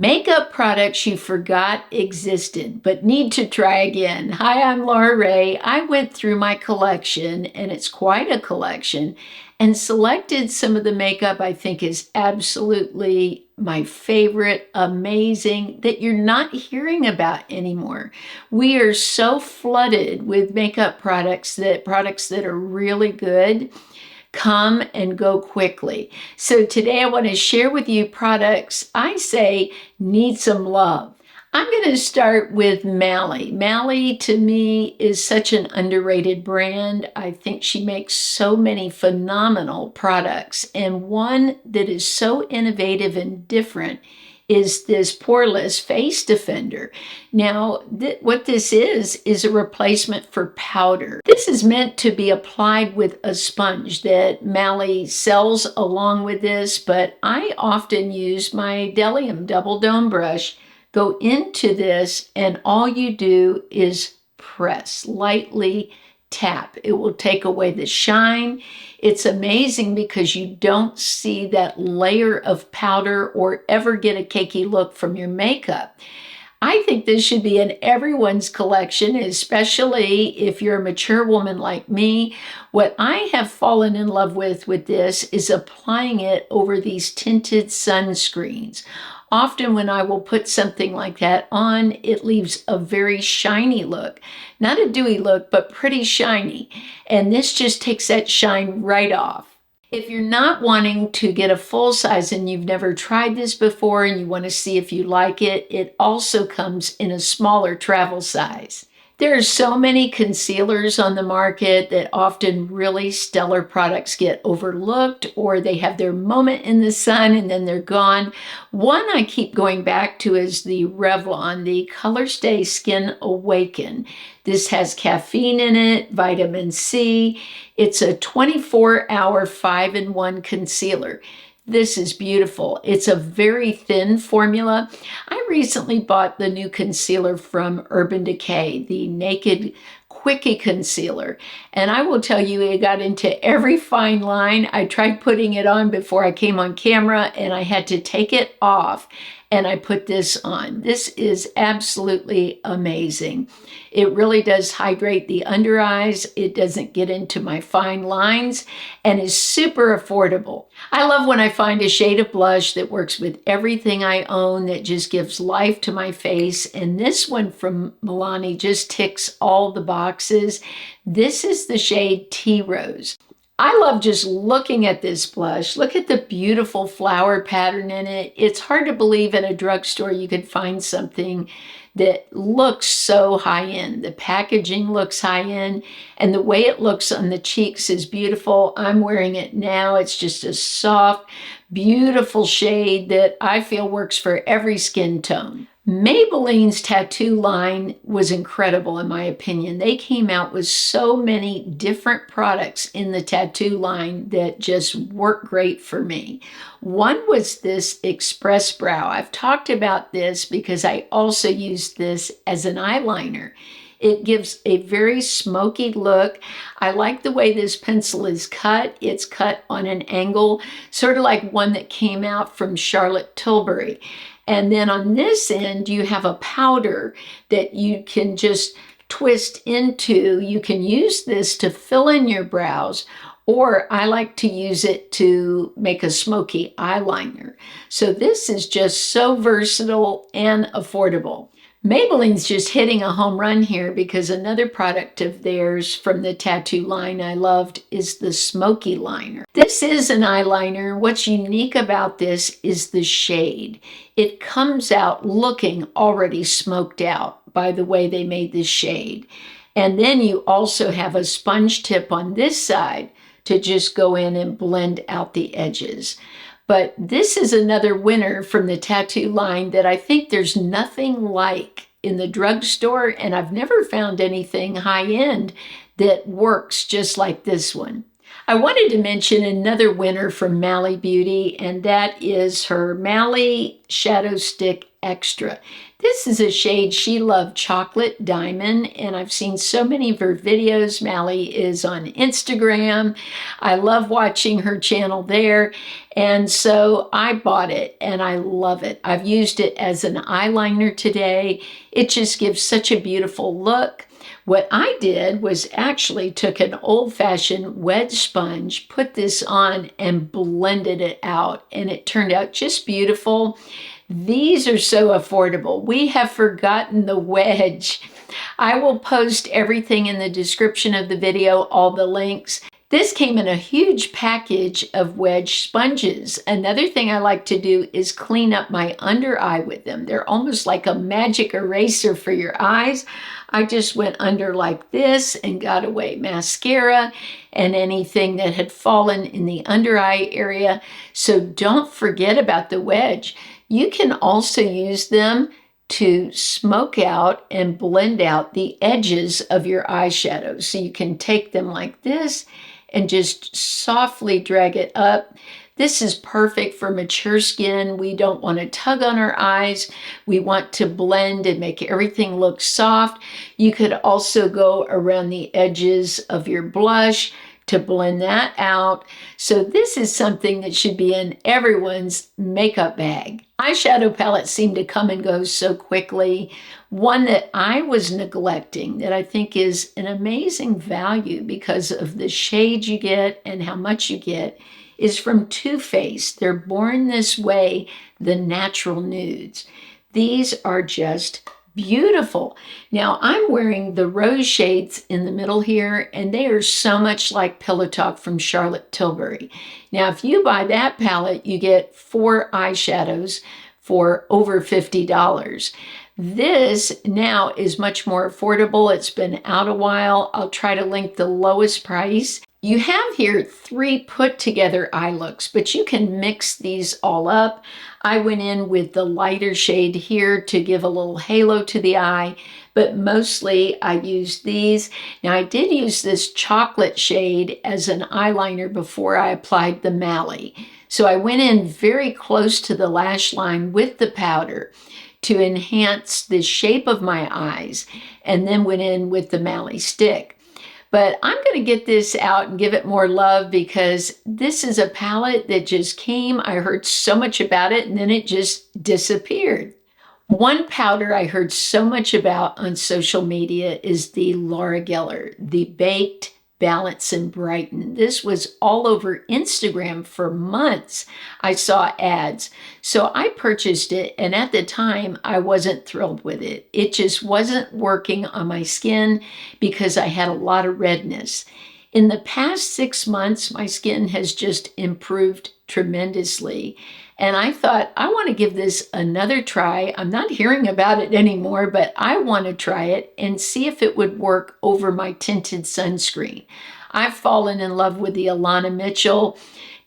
Makeup products you forgot existed, but need to try again. Hi, I'm Laura Ray. I went through my collection, and it's quite a collection, and selected some of the makeup I think is absolutely my favorite, amazing, that you're not hearing about anymore. We are so flooded with makeup products that are really good come and go quickly. So today I want to share with you products I say need some love. I'm going to start with Mally. Mally to me is such an underrated brand. I think she makes so many phenomenal products, and one that is so innovative and different is this Poreless Face Defender. Now, what this is a replacement for powder. This is meant to be applied with a sponge that Mally sells along with this, but I often use my Bdellium double dome brush, go into this, and all you do is press, lightly tap. It will take away the shine. It's amazing because you don't see that layer of powder or ever get a cakey look from your makeup. I think this should be in everyone's collection, especially if you're a mature woman like me. What I have fallen in love with this is applying it over these tinted sunscreens. Often when I will put something like that on, it leaves a very shiny look. Not a dewy look, but pretty shiny. And this just takes that shine right off. If you're not wanting to get a full size and you've never tried this before and you want to see if you like it, it also comes in a smaller travel size. There are so many concealers on the market that often really stellar products get overlooked, or they have their moment in the sun and then they're gone. One I keep going back to is the Revlon, the Colorstay Skin Awaken. This has caffeine in it, vitamin C. It's a 24-hour 5-in-1 concealer. This is beautiful. It's a very thin formula. I recently bought the new concealer from Urban Decay, the Naked Quickie Concealer. And I will tell you, it got into every fine line. I tried putting it on before I came on camera, and I had to take it off, and I put this on. This is absolutely amazing. It really does hydrate the under eyes. It doesn't get into my fine lines and is super affordable. I love when I find a shade of blush that works with everything I own, that just gives life to my face. And this one from Milani just ticks all the boxes. This is the shade Tea Rose. I love just looking at this blush. Look at the beautiful flower pattern in it. It's hard to believe in a drugstore you could find something that looks so high-end. The packaging looks high-end, and the way it looks on the cheeks is beautiful. I'm wearing it now. It's just a soft, beautiful shade that I feel works for every skin tone. Maybelline's tattoo line was incredible in my opinion. They came out with so many different products in the tattoo line that just work great for me. One was this Express Brow. I've talked about this because I also use this as an eyeliner. It gives a very smoky look. I like the way this pencil is cut. It's cut on an angle, sort of like one that came out from Charlotte Tilbury. And then on this end, you have a powder that you can just twist into. You can use this to fill in your brows, or I like to use it to make a smoky eyeliner. So this is just so versatile and affordable. Maybelline's just hitting a home run here because another product of theirs from the tattoo line I loved is the Smokey liner. This is an eyeliner. What's unique about this is the shade. It comes out looking already smoked out by the way they made this shade. And then you also have a sponge tip on this side to just go in and blend out the edges. But this is another winner from the tattoo line that I think there's nothing like in the drugstore, and I've never found anything high-end that works just like this one. I wanted to mention another winner from Mally Beauty, and that is her Mally Shadow Stick Extra. This is a shade she loved, Chocolate Diamond, and I've seen so many of her videos. Mally is on Instagram. I love watching her channel there, and so I bought it, and I love it. I've used it as an eyeliner today. It just gives such a beautiful look. What I did was actually took an old-fashioned wedge sponge, put this on, and blended it out, and it turned out just beautiful. These are so affordable. We have forgotten the wedge. I will post everything in the description of the video, all the links. This came in a huge package of wedge sponges. Another thing I like to do is clean up my under eye with them. They're almost like a magic eraser for your eyes. I just went under like this and got away mascara and anything that had fallen in the under eye area. So don't forget about the wedge. You can also use them to smoke out and blend out the edges of your eyeshadow. So you can take them like this and just softly drag it up. This is perfect for mature skin. We don't want to tug on our eyes. We want to blend and make everything look soft. You could also go around the edges of your blush to blend that out. So this is something that should be in everyone's makeup bag. Eyeshadow palettes seem to come and go so quickly. One that I was neglecting that I think is an amazing value because of the shade you get and how much you get is from Too Faced. They're Born This Way, the Natural Nudes. These are just beautiful. Now I'm wearing the rose shades in the middle here, and they are so much like Pillow Talk from Charlotte Tilbury. Now if you buy that palette, you get 4 eyeshadows for over $50. This now is much more affordable. It's been out a while. I'll try to link the lowest price. You have here 3 put together eye looks, but you can mix these all up. I went in with the lighter shade here to give a little halo to the eye, but mostly I used these. Now I did use this chocolate shade as an eyeliner before I applied the Mally. So I went in very close to the lash line with the powder to enhance the shape of my eyes, and then went in with the Mally stick. But I'm going to get this out and give it more love because this is a palette that just came. I heard so much about it and then it just disappeared. One powder I heard so much about on social media is the Laura Geller, the Baked Balance and Brighten. This was all over Instagram for months. I saw ads. So I purchased it, and at the time I wasn't thrilled with it. It just wasn't working on my skin because I had a lot of redness. In the past 6 months, my skin has just improved tremendously. And I thought, I want to give this another try. I'm not hearing about it anymore, but I want to try it and see if it would work over my tinted sunscreen. I've fallen in love with the Alana Mitchell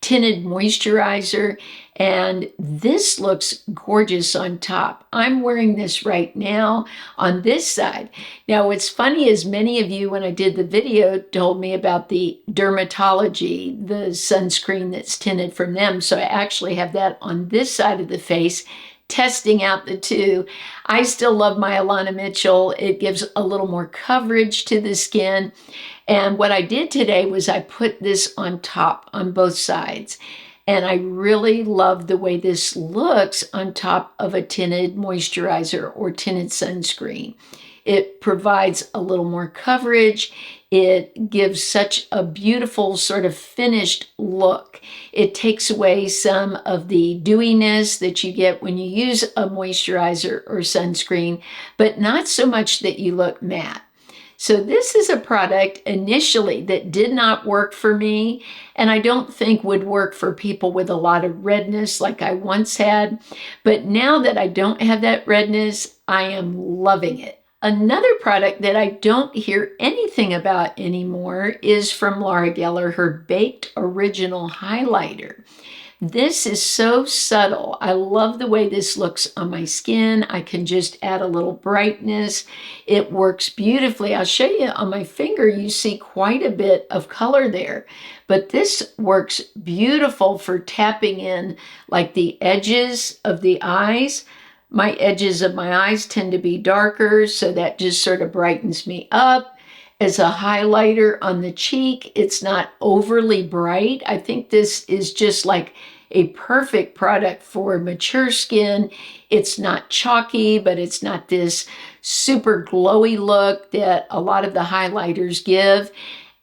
tinted moisturizer, and this looks gorgeous on top. I'm wearing this right now on this side. Now, what's funny is many of you, when I did the video, told me about the Dermatology, the sunscreen that's tinted from them. So I actually have that on this side of the face, testing out the two. I still love my Alana Mitchell. It gives a little more coverage to the skin. And what I did today was I put this on top on both sides. And I really love the way this looks on top of a tinted moisturizer or tinted sunscreen. It provides a little more coverage. It gives such a beautiful sort of finished look. It takes away some of the dewiness that you get when you use a moisturizer or sunscreen, but not so much that you look matte. So this is a product initially that did not work for me, and I don't think would work for people with a lot of redness like I once had. But now that I don't have that redness, I am loving it. Another product that I don't hear anything about anymore is from Laura Geller, her Baked Original Highlighter. This is so subtle. I love the way this looks on my skin. I can just add a little brightness. It works beautifully. I'll show you on my finger, you see quite a bit of color there. But this works beautiful for tapping in like the edges of the eyes. My edges of my eyes tend to be darker, so that just sort of brightens me up. As a highlighter on the cheek, it's not overly bright. I think this is just like a perfect product for mature skin. It's not chalky, but it's not this super glowy look that a lot of the highlighters give.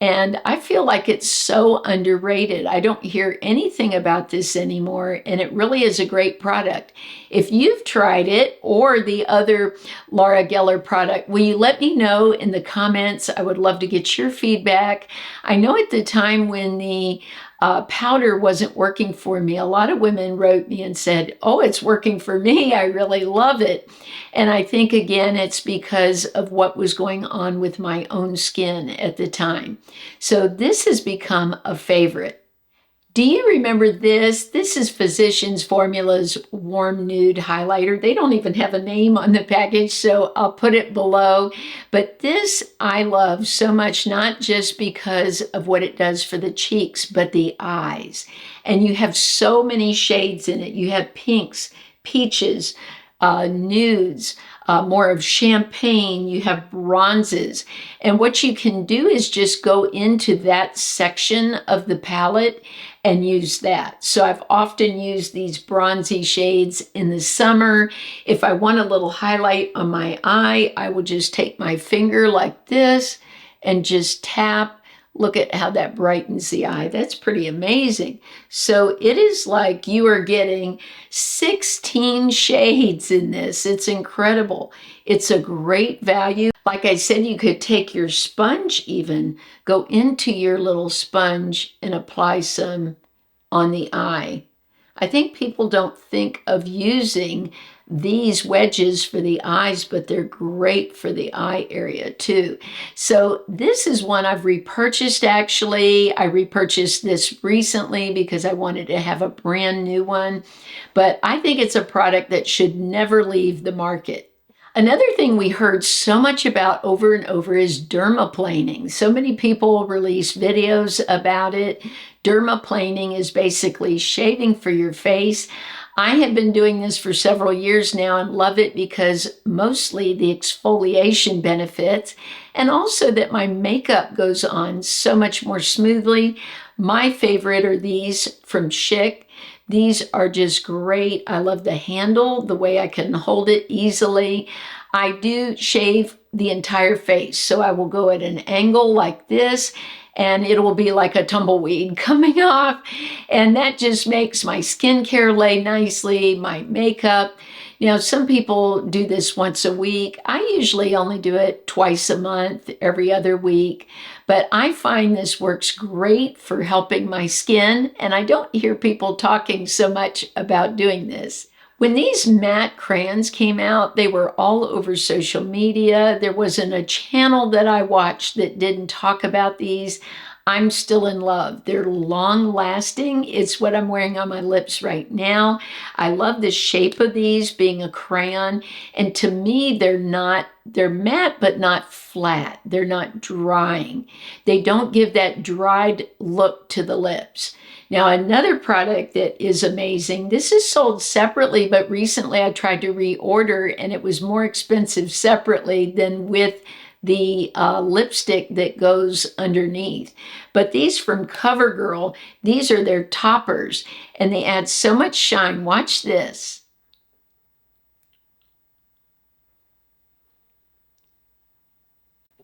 And I feel like it's so underrated. I don't hear anything about this anymore, and it really is a great product. If you've tried it or the other Laura Geller product, will you let me know in the comments? I would love to get your feedback. I know at the time when the powder wasn't working for me, a lot of women wrote me and said, oh, it's working for me. I really love it. And I think, again, it's because of what was going on with my own skin at the time. So this has become a favorite. Do you remember this? This is Physicians Formula's Warm Nude Highlighter. They don't even have a name on the package, so I'll put it below. But this I love so much, not just because of what it does for the cheeks, but the eyes. And you have so many shades in it. You have pinks, peaches, nudes, more of champagne, you have bronzes. And what you can do is just go into that section of the palette and use that. So I've often used these bronzy shades in the summer. If I want a little highlight on my eye, I will just take my finger like this and just tap. Look at how that brightens the eye. That's pretty amazing. So it is like you are getting 16 shades in this. It's incredible. It's a great value. Like I said, you could take your sponge even, go into your little sponge and apply some on the eye. I think people don't think of using these wedges for the eyes, but they're great for the eye area too. So this is one I've repurchased actually. I repurchased this recently because I wanted to have a brand new one, but I think it's a product that should never leave the market. Another thing we heard so much about over and over is dermaplaning. So many people release videos about it. Dermaplaning is basically shaving for your face. I have been doing this for several years now and love it because mostly the exfoliation benefits and also that my makeup goes on so much more smoothly. My favorite are these from Schick. These are just great. I love the handle, the way I can hold it easily. I do shave the entire face, so I will go at an angle like this, and it will be like a tumbleweed coming off. And that just makes my skincare lay nicely, my makeup. You know, some people do this once a week. I usually only do it twice a month, every other week. But I find this works great for helping my skin, and I don't hear people talking so much about doing this. When these matte crayons came out, they were all over social media. There wasn't a channel that I watched that didn't talk about these. I'm still in love. They're long lasting. It's what I'm wearing on my lips right now. I love the shape of these being a crayon. And to me, they're matte, but not flat. They're not drying. They don't give that dried look to the lips. Now, another product that is amazing, this is sold separately, but recently I tried to reorder and it was more expensive separately than with the lipstick that goes underneath. But these from CoverGirl, these are their toppers and they add so much shine. Watch this.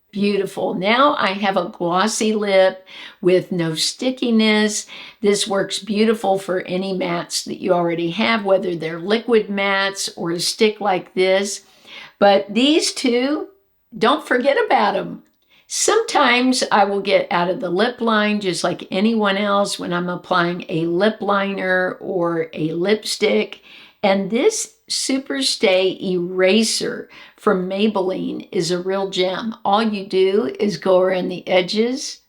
Beautiful. Now I have a glossy lip with no stickiness. This works beautiful for any mattes that you already have, whether they're liquid mattes or a stick like this. But these two, don't forget about them. Sometimes I will get out of the lip line just like anyone else when I'm applying a lip liner or a lipstick. And this Superstay eraser from Maybelline is a real gem. All you do is go around the edges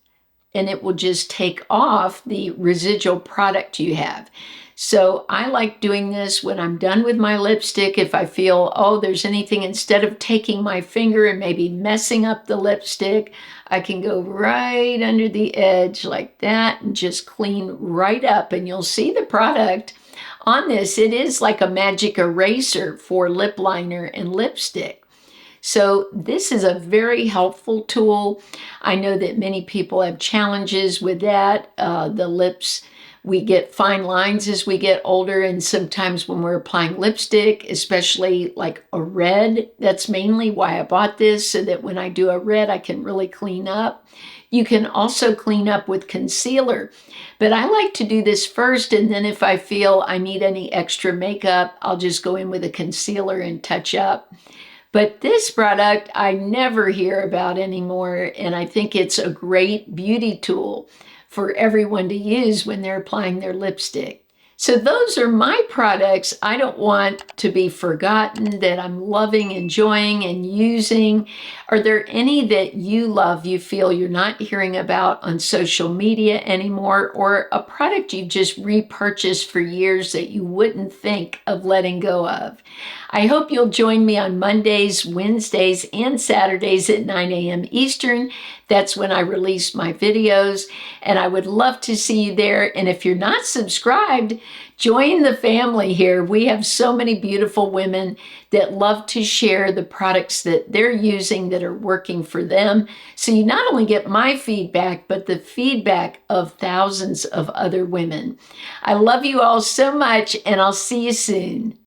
and it will just take off the residual product you have. So I like doing this when I'm done with my lipstick. If I feel, oh, there's anything, instead of taking my finger and maybe messing up the lipstick, I can go right under the edge like that and just clean right up. And you'll see the product on this. It is like a magic eraser for lip liner and lipstick. So this is a very helpful tool. I know that many people have challenges with that. The lips, we get fine lines as we get older, and sometimes when we're applying lipstick, especially like a red, that's mainly why I bought this, so that when I do a red, I can really clean up. You can also clean up with concealer, but I like to do this first, and then if I feel I need any extra makeup, I'll just go in with a concealer and touch up. But this product I never hear about anymore, and I think it's a great beauty tool for everyone to use when they're applying their lipstick. So those are my products I don't want to be forgotten, that I'm loving, enjoying, and using. Are there any that you love, you feel you're not hearing about on social media anymore, or a product you've just repurchased for years that you wouldn't think of letting go of? I hope you'll join me on Mondays, Wednesdays, and Saturdays at 9 a.m. Eastern. That's when I release my videos, and I would love to see you there. And if you're not subscribed, join the family here. We have so many beautiful women that love to share the products that they're using that are working for them. So you not only get my feedback, but the feedback of thousands of other women. I love you all so much, and I'll see you soon.